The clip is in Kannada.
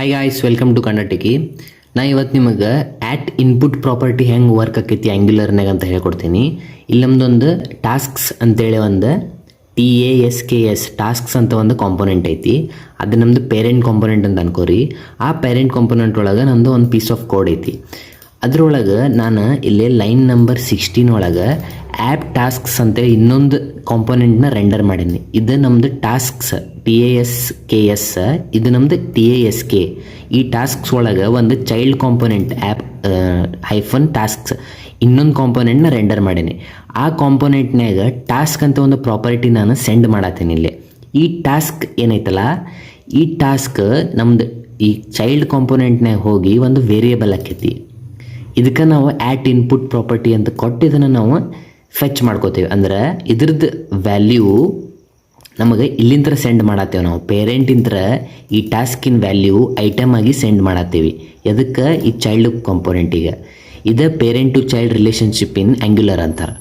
ಹಾಯ್ ಗಾಯ್ಸ್, ವೆಲ್ಕಮ್ ಟು ಕನ್ನಟಿಕಿ. ನಾ ಇವತ್ತು ನಿಮಗೆ ಇನ್ಪುಟ್ ಪ್ರಾಪರ್ಟಿ ಹೆಂಗೆ ವರ್ಕ್ ಆಕೈತಿ ಆ್ಯಂಗ್ಯುಲರ್ನಾಗ ಅಂತ ಹೇಳ್ಕೊಡ್ತೀನಿ. ಇಲ್ಲಿ ನಮ್ದೊಂದು ಟಾಸ್ಕ್ಸ್ ಅಂತೇಳಿ ಒಂದು TASKS ಟಾಸ್ಕ್ಸ್ ಅಂತ ಒಂದು ಕಾಂಪೊನೆಂಟ್ ಐತಿ. ಅದು ನಮ್ಮದು ಪೇರೆಂಟ್ ಕಾಂಪೊನೆಂಟ್ ಅಂತ ಅನ್ಕೋರಿ. ಆ ಪೇರೆಂಟ್ ಕಾಂಪೊನೆಂಟ್ ಒಳಗೆ ನಮ್ಮದು ಒಂದು ಪೀಸ್ ಆಫ್ ಕೋಡ್ ಐತಿ. ಅದ್ರೊಳಗೆ ನಾನು ಇಲ್ಲೇ ಲೈನ್ ನಂಬರ್ 16 ಒಳಗೆ ಆ್ಯಪ್ ಟಾಸ್ಕ್ಸ್ ಅಂತೇಳಿ ಇನ್ನೊಂದು ಕಾಂಪೊನೆಂಟ್ನ ರೆಂಡರ್ ಮಾಡೀನಿ. ಇದು ನಮ್ಮದು ಟಾಸ್ಕ್ಸ್ TASKS, ಇದು ನಮ್ಮದು TASK. ಈ ಟಾಸ್ಕ್ಸ್ ಒಳಗೆ ಒಂದು ಚೈಲ್ಡ್ ಕಾಂಪೊನೆಂಟ್ ಆ್ಯಪ್ -ಟಾಸ್ಕ್ಸ್ ಇನ್ನೊಂದು ಕಾಂಪೊನೆಂಟ್ನ ರೆಂಡರ್ ಮಾಡೀನಿ. ಆ ಕಾಂಪೊನೆಂಟ್ನಾಗ ಟಾಸ್ಕ್ ಅಂತ ಒಂದು ಪ್ರಾಪರ್ಟಿ ನಾನು ಸೆಂಡ್ ಮಾಡತ್ತೀನಿ. ಇಲ್ಲಿ ಈ ಟಾಸ್ಕ್ ಏನೈತಲ್ಲ, ಈ ಟಾಸ್ಕ್ ನಮ್ದು ಈ ಚೈಲ್ಡ್ ಕಾಂಪೊನೆಂಟ್ನಾಗ ಹೋಗಿ ಒಂದು ವೇರಿಯೇಬಲ್ ಆಕೈತಿ. ಇದಕ್ಕೆ ನಾವು ಇನ್ಪುಟ್ ಪ್ರಾಪರ್ಟಿ ಅಂತ ಕೊಟ್ಟು ಇದನ್ನು ನಾವು ಫೆಚ್ ಮಾಡ್ಕೋತೀವಿ. ಅಂದ್ರೆ ಇದ್ರದ್ದು ವ್ಯಾಲ್ಯೂ ನಮಗೆ ಇಲ್ಲಿಂದ ಸೆಂಡ್ ಮಾಡತ್ತೇವೆ. ನಾವು ಪೇರೆಂಟಿಂದ ಈ ಟಾಸ್ಕಿನ ವ್ಯಾಲ್ಯೂ ಐಟಮ್ ಆಗಿ ಸೆಂಡ್ ಮಾಡತ್ತೀವಿ. ಎದಕ್ಕೆ? ಈ ಚೈಲ್ಡ್ ಕಾಂಪೊನೆಂಟಿಗೆ. ಇದು parent to child relationship in Angular ಅಂತಾರೆ.